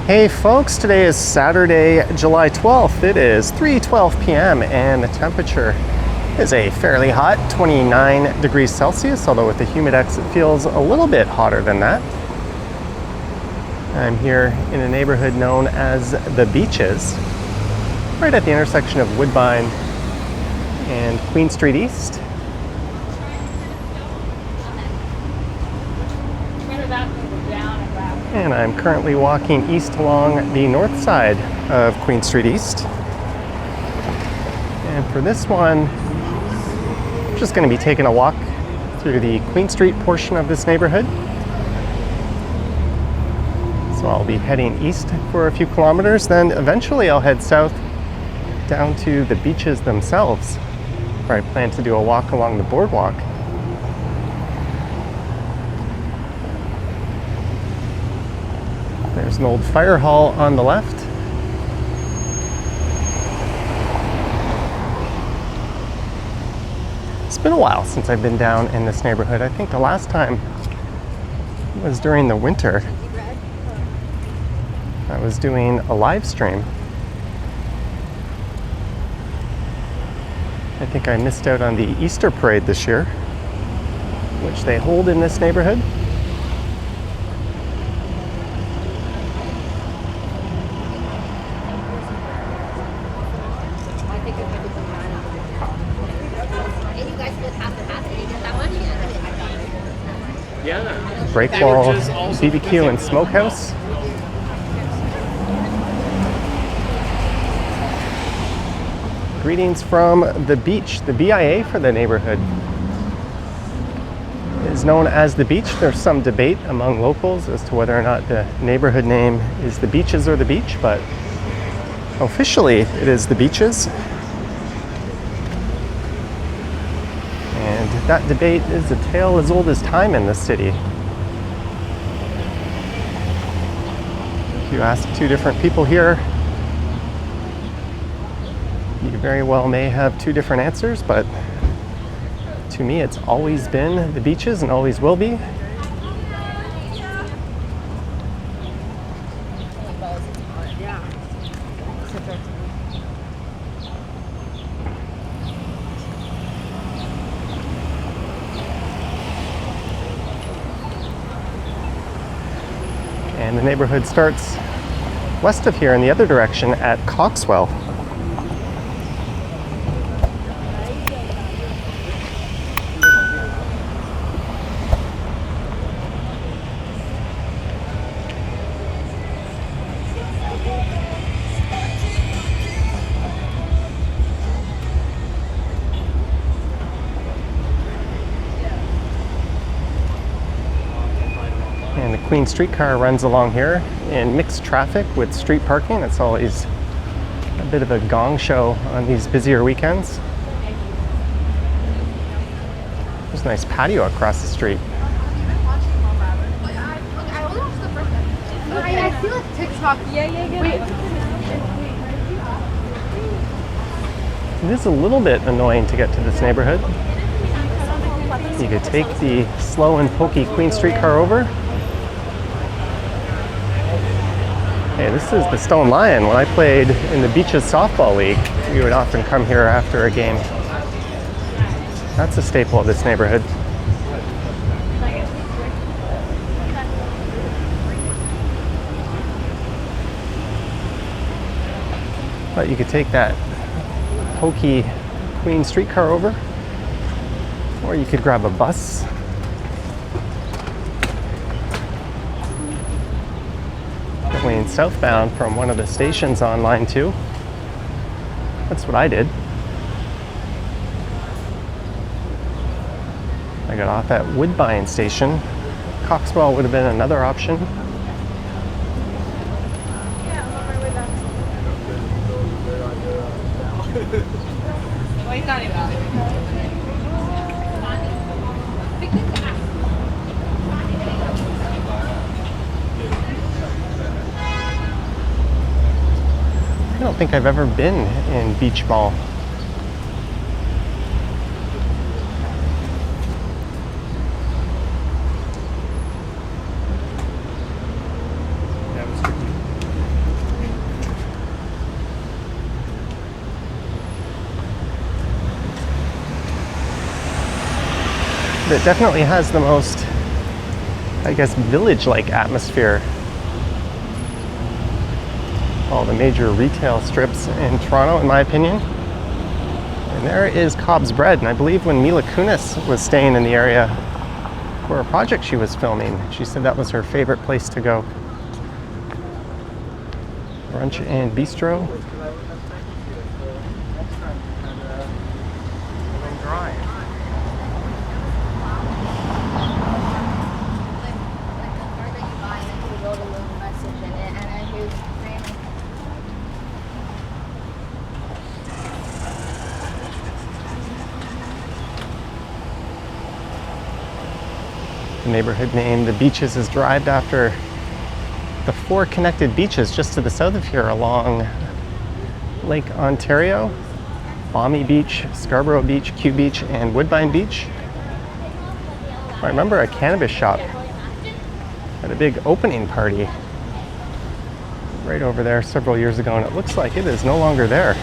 Hey folks, today is Saturday, July 12th. It is 3:12 p.m. and the temperature is a fairly hot 29 degrees Celsius, although with the humidex it feels a little bit hotter than that. I'm here in a neighborhood known as the Beaches, right at the intersection of Woodbine and Queen Street East. And I'm currently walking east along the north side of Queen Street East. And for this one, I'm just going to be taking a walk through the Queen Street portion of this neighborhood. So I'll be heading east for a few kilometers, then eventually I'll head south down to the beaches themselves, where I plan to do a walk along the boardwalk. There's an old fire hall on the left. It's been a while since I've been down in this neighborhood. I think the last time was during the winter. I was doing a live stream. I think I missed out on the Easter parade this year, which they hold in this neighborhood. Breakwall BBQ and Smokehouse. Greetings from the beach. The BIA for the neighborhood is known as the Beach. There's some debate among locals as to whether or not the neighborhood name is the Beaches or the Beach, but officially it is the Beaches. And that debate is a tale as old as time in this city. If you ask two different people here, you very well may have two different answers, but to me it's always been the Beaches and always will be. And the neighborhood starts west of here in the other direction at Coxwell. And the Queen streetcar runs along here in mixed traffic with street parking. It's always a bit of a gong show on these busier weekends. There's a nice patio across the street. I feel like TikTok. Wait. It is a little bit annoying to get to this neighborhood. You could take the slow and pokey Queen streetcar over. Hey, this is the Stone Lion. When I played in the Beaches softball league, we would often come here after a game. That's a staple of this neighborhood. But you could take that pokey Queen streetcar over, or you could grab a bus. Going southbound from one of the stations on line 2. That's what I did. I got off at Woodbine station. Coxwell would have been another option. I don't think I've ever been in Beach Mall. it definitely has the most, I guess, village-like atmosphere. All the major retail strips in Toronto, in my opinion. And there is Cobb's Bread, and I believe when Mila Kunis was staying in the area for a project she was filming, she said that was her favorite place to go. Brunch and Bistro. The neighborhood name, The Beaches, is derived after the 4 connected beaches just to the south of here along Lake Ontario: Balmy Beach, Scarborough Beach, Q Beach, and Woodbine Beach. I remember a cannabis shop at a big opening party right over there several years ago, and it looks like it is no longer there.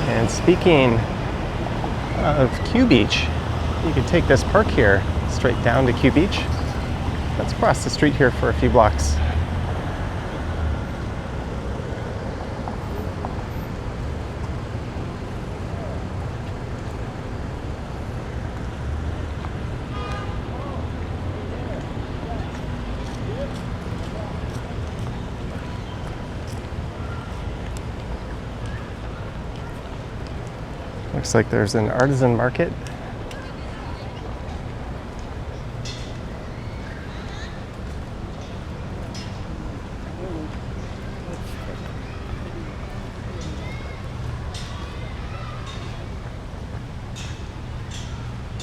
And speaking of Q Beach, you could take this park here straight down to Q Beach. Let's cross the street here for a few blocks. Looks like there's an artisan market.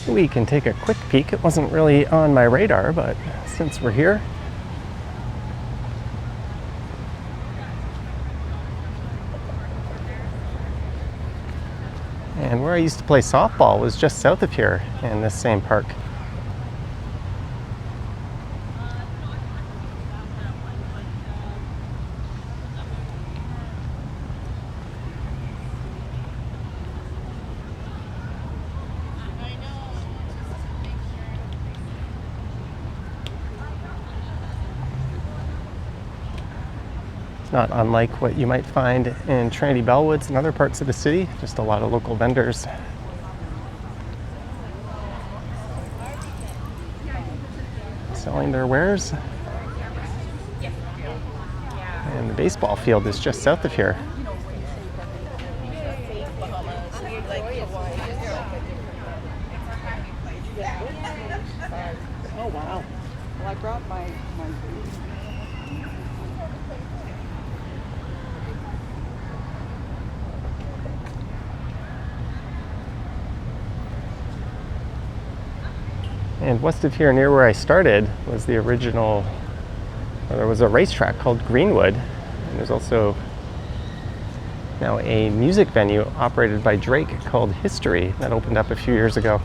We can take a quick peek. It wasn't really on my radar, but since we're here, and where I used to play softball was just south of here in this same park. Not unlike what you might find in Trinity Bellwoods and other parts of the city, just a lot of local vendors selling their wares. And the baseball field is just south of here. Oh wow. Well, I brought my And west of here, near where I started, was the original, or there was a racetrack called Greenwood. And there's also now a music venue operated by Drake called History that opened up a few years ago.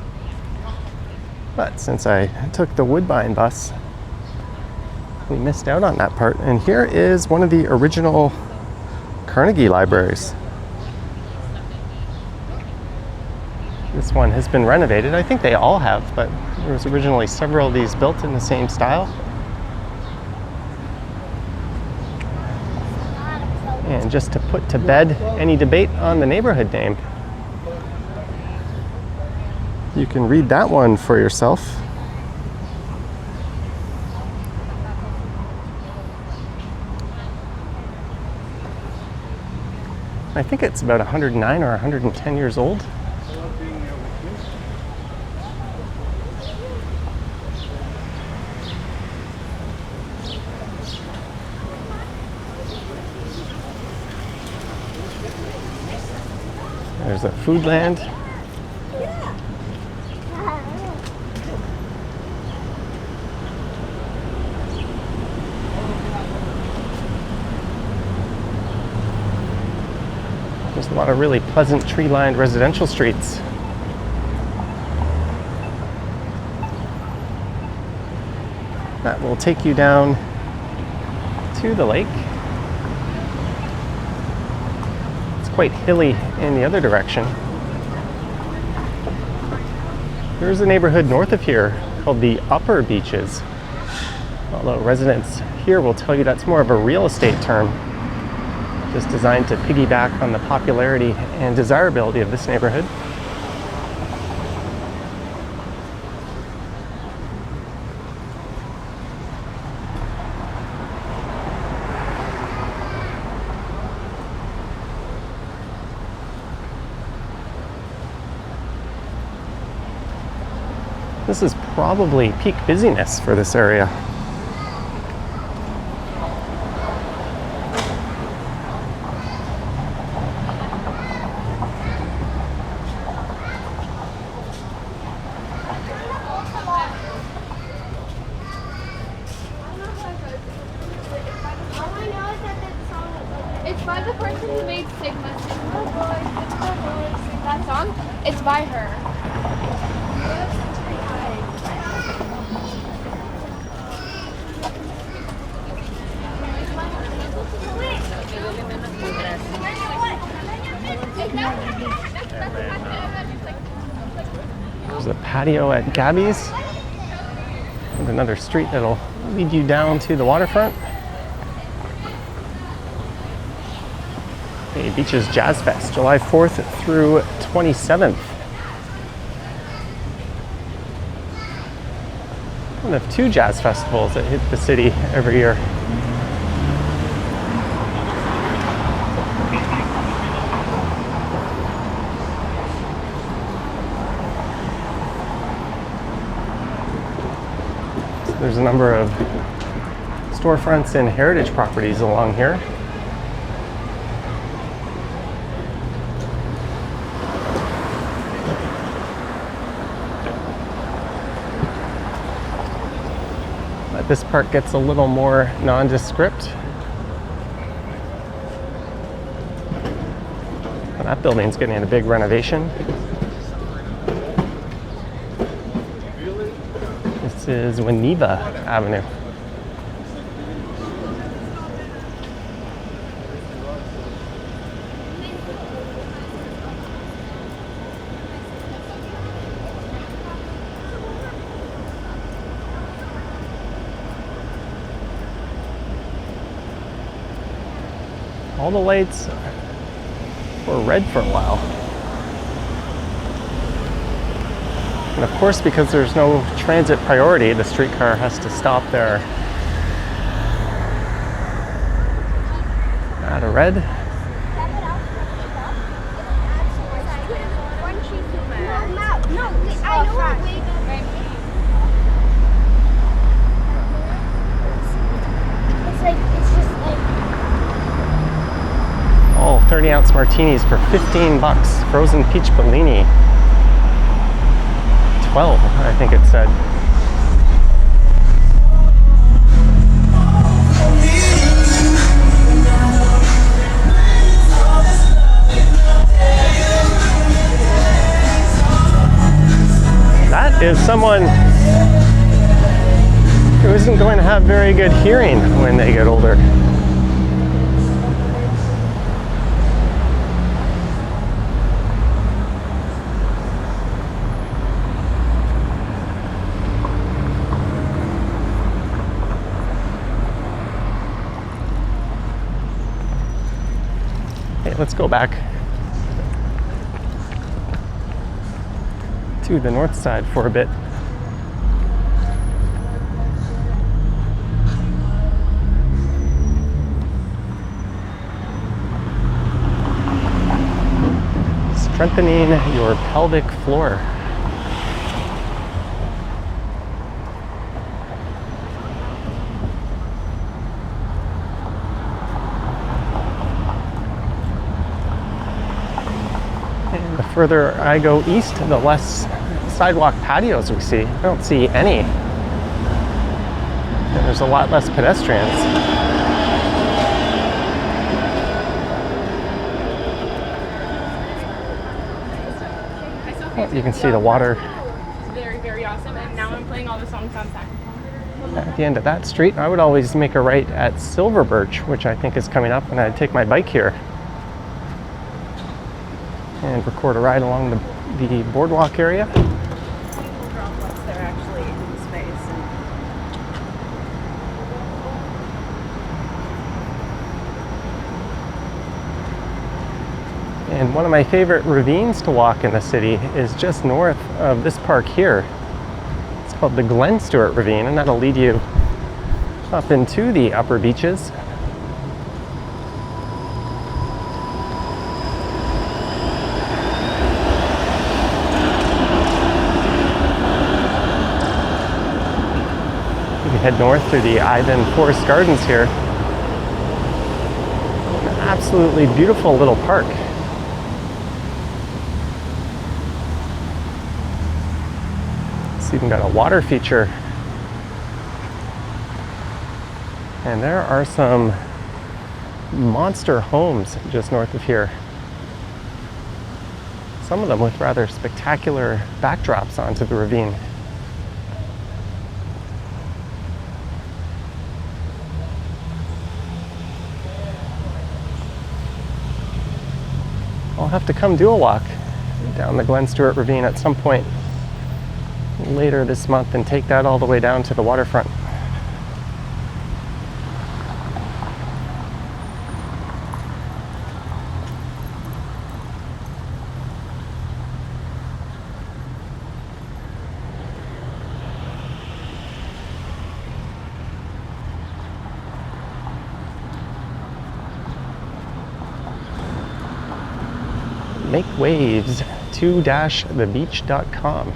But since I took the Woodbine bus, we missed out on that part. And here is one of the original Carnegie libraries. This one has been renovated. I think they all have, but there was originally several of these built in the same style. And just to put to bed any debate on the neighborhood name, you can read that one for yourself. I think it's about 109 or 110 years old. There's a Foodland. There's a lot of really pleasant tree-lined residential streets. That will take you down to the lake. quite hilly in the other direction. There's a neighborhood north of here called the Upper Beaches, although residents here will tell you that's more of a real estate term, just designed to piggyback on the popularity and desirability of this neighborhood. This is probably peak busyness for this area. It's by the person who made Sigma. Sigma Boys, sing that song. It's by her. There's a patio at Gabby's, and another street that'll lead you down to the waterfront. The Beaches Jazz Fest, July 4th through 27th. One of two jazz festivals that hit the city every year. So there's a number of storefronts and heritage properties along here. This part gets a little more nondescript. Well, that building's getting a big renovation. This is Winneba Avenue. All the lights were red for a while. And of course, because there's no transit priority, the streetcar has to stop there. Out of red. Oh, 30-ounce martinis for 15 bucks. Frozen peach Bellini. 12, I think it said. That is someone who isn't going to have very good hearing when they get older. Let's go back to the north side for a bit. Strengthening your pelvic floor. The further I go east, the less sidewalk patios we see. I don't see any. And there's a lot less pedestrians. Well, you can see the water. Very, very awesome. And now I'm playing all the songs on saxophone. At the end of that street, I would always make a right at Silver Birch, which I think is coming up when I take my bike here. and record a ride along the boardwalk area. People drop once they're actually in space. And one of my favorite ravines to walk in the city is just north of this park here. It's called the Glen Stewart Ravine, and that'll lead you up into the upper beaches. You can head north through the Ivan Forest Gardens here. An absolutely beautiful little park. It's even got a water feature. And there are some monster homes just north of here. Some of them with rather spectacular backdrops onto the ravine. I'll have to come do a walk down the Glen Stewart Ravine at some point later this month and take that all the way down to the waterfront. Make waves to-thebeach.com.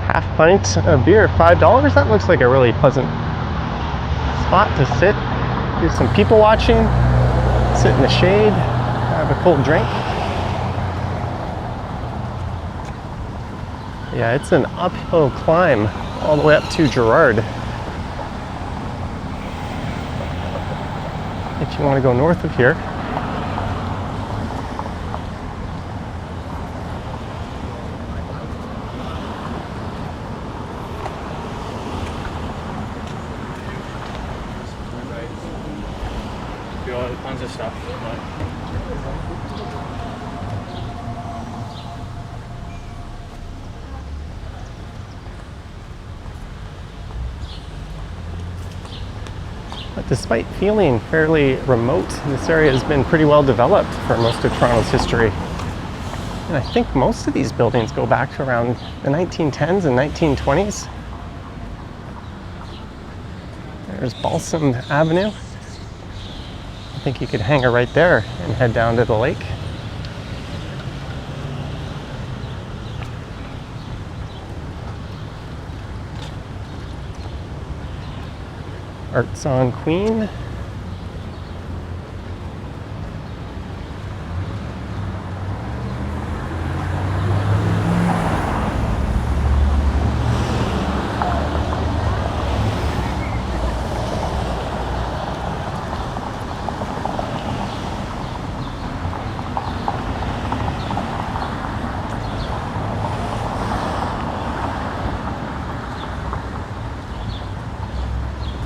Half pint of beer, $5. That looks like a really pleasant spot to sit, do some people watching, sit in the shade, have a cold drink. Yeah, it's an uphill climb all the way up to Girard. If you want to go north of here. Tons of stuff. But despite feeling fairly remote, this area has been pretty well developed for most of Toronto's history. And I think most of these buildings go back to around the 1910s and 1920s. There's Balsam Avenue. I think you could hang her right there and head down to the lake. Arts on Queen.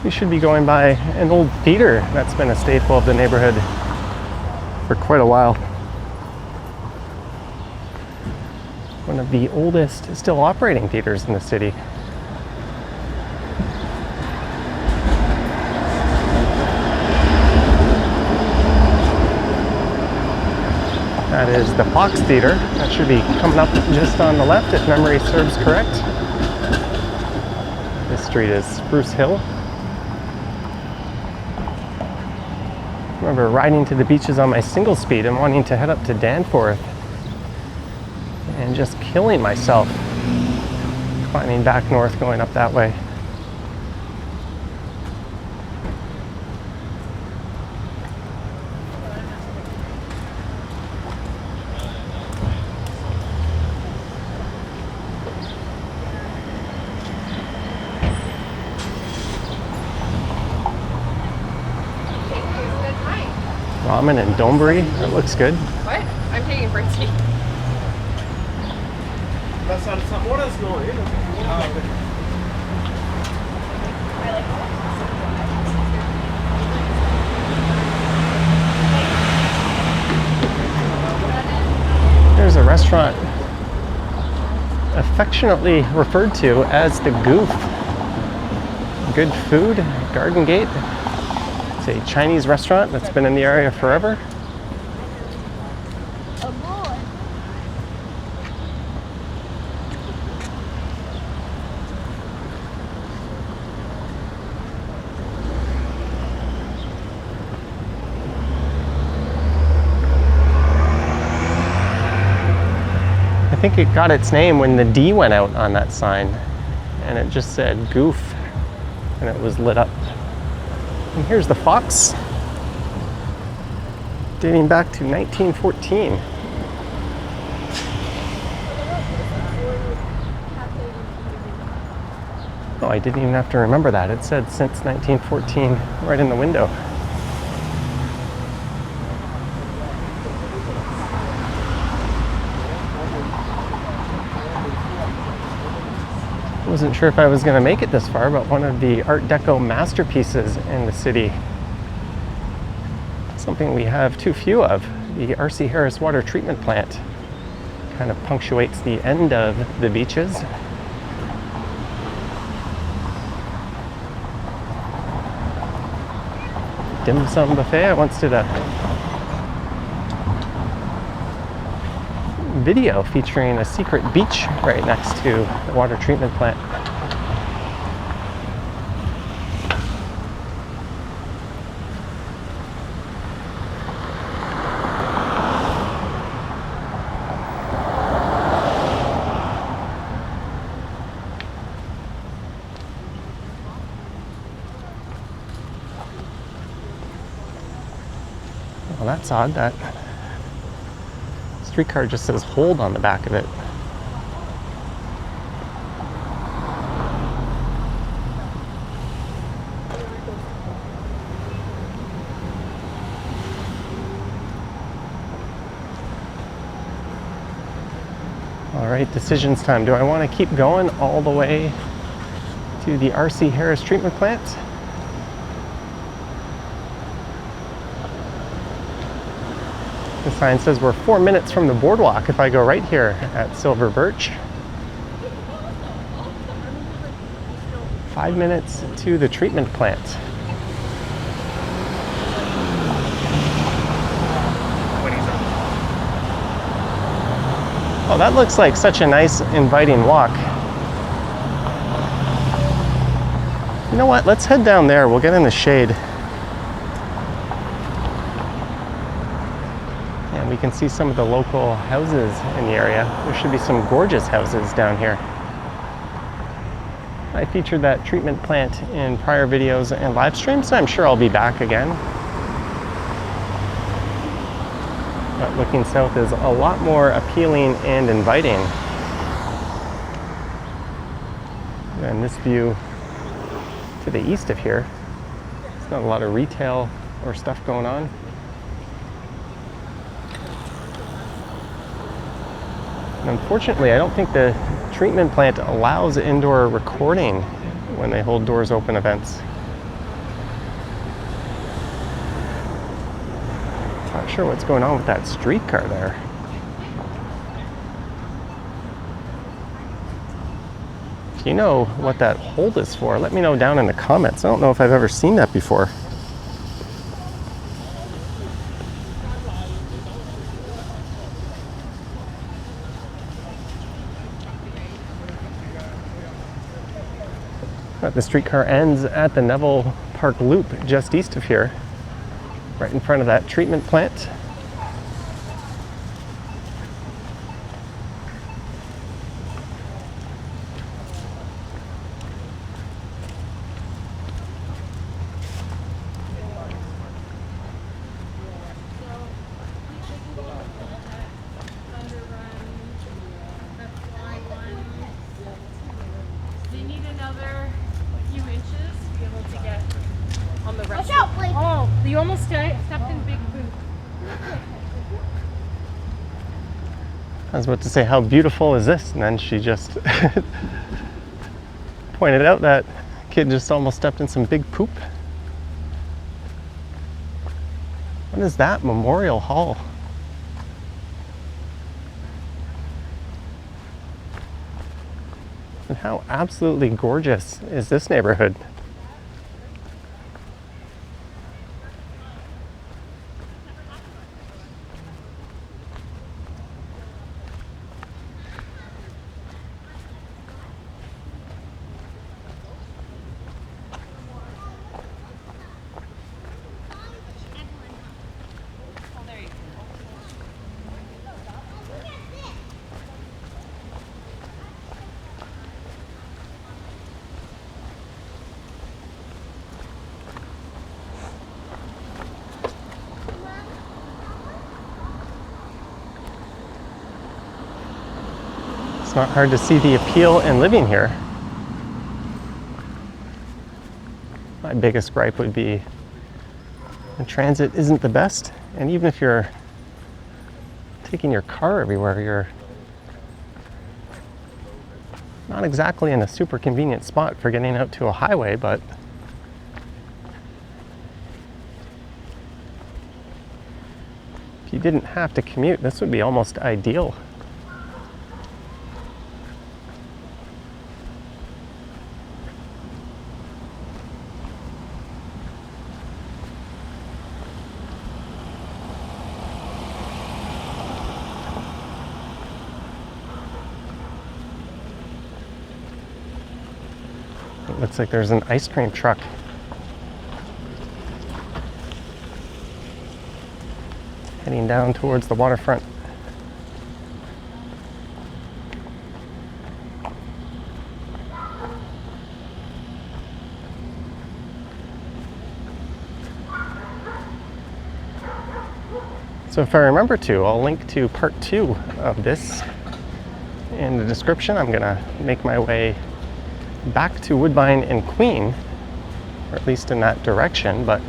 We should be going by an old theater that's been a staple of the neighborhood for quite a while. One of the oldest still operating theaters in the city. That is the Fox Theater. That should be coming up just on the left if memory serves correct. This street is Spruce Hill. I remember riding to the beaches on my single speed and wanting to head up to Danforth and just killing myself climbing back north going up that way. Ramen and donburi. That looks good. What? I'm taking bird tea. There's a restaurant affectionately referred to as the Goof. Good food, Garden Gate. It's a Chinese restaurant that's been in the area forever. I think it got its name when the D went out on that sign and it just said Goof and it was lit up. And here's the Fox, dating back to 1914. Oh, I didn't even have to remember that. It said since 1914 right in the window. Wasn't sure if I was going to make it this far, but one of the Art Deco masterpieces in the city. Something we have too few of. The R.C. Harris water treatment plant kind of punctuates the end of the beaches. Dim sum buffet. I once did a video featuring a secret beach right next to the water treatment plant. Well, that's odd. That streetcar just says hold on the back of it. All right, decisions time. Do I want to keep going all the way to the R.C. Harris treatment plant? The sign says we're 4 minutes from the boardwalk if I go right here at Silver Birch. 5 minutes to the treatment plant. Oh, that looks like such a nice, inviting walk. You know what? Let's head down there. We'll get in the shade. And we can see some of the local houses in the area. There should be some gorgeous houses down here. I featured that treatment plant in prior videos and live streams, so I'm sure I'll be back again. But looking south is a lot more appealing and inviting than this view to the east of here. There's not a lot of retail or stuff going on. And unfortunately, I don't think the treatment plant allows indoor recording when they hold doors open events. Not sure what's going on with that streetcar there. If you know what that hold is for, let me know down in the comments. I don't know if I've ever seen that before. But the streetcar ends at the Neville Park Loop just east of here, right in front of that treatment plant. They need another few inches to be able to get on the rest. Watch out, Blake. Oh, you almost stepped in big poop. I was about to say, how beautiful is this? And then she just pointed out that kid just almost stepped in some big poop. What is that? Memorial Hall. And how absolutely gorgeous is this neighborhood? It's not hard to see the appeal in living here. My biggest gripe would be the transit isn't the best, and even if you're taking your car everywhere, you're not exactly in a super convenient spot for getting out to a highway, but if you didn't have to commute, this would be almost ideal. It looks like there's an ice cream truck. Heading down towards the waterfront. So if I remember to, I'll link to part 2 of this in the description. I'm gonna make my way back to Woodbine and Queen, or at least in that direction, but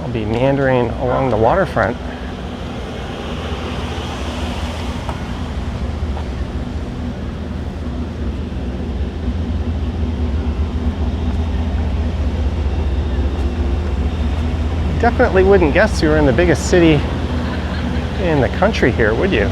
I'll be meandering along the waterfront. Definitely wouldn't guess you were in the biggest city in the country here, would you?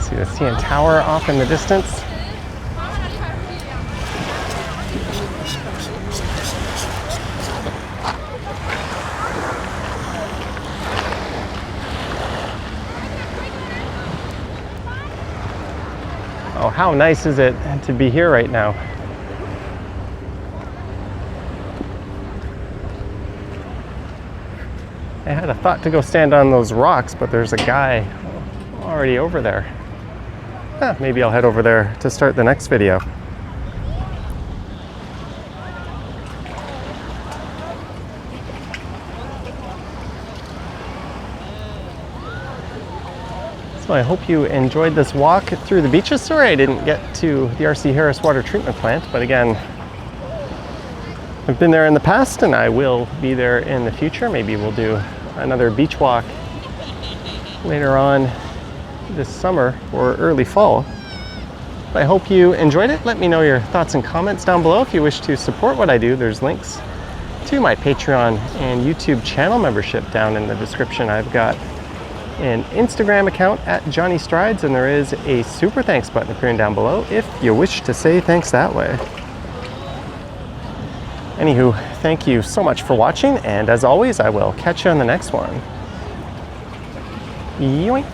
See the CN Tower off in the distance. Oh, how nice is it to be here right now? I had a thought to go stand on those rocks, but there's a guy already over there. Maybe I'll head over there to start the next video. So I hope you enjoyed this walk through the beaches. Sorry I didn't get to the R.C. Harris water treatment plant, but again, I've been there in the past and I will be there in the future. Maybe we'll do another beach walk later on this summer or early fall. I hope you enjoyed it. Let me know your thoughts and comments down below. If you wish to support what I do, there's links to my Patreon and YouTube channel membership down in the description. I've got an Instagram account at Johnny Strides, and there is a super thanks button appearing down below if you wish to say thanks that way. Anywho, thank you so much for watching, and as always, I will catch you on the next one. Yoink!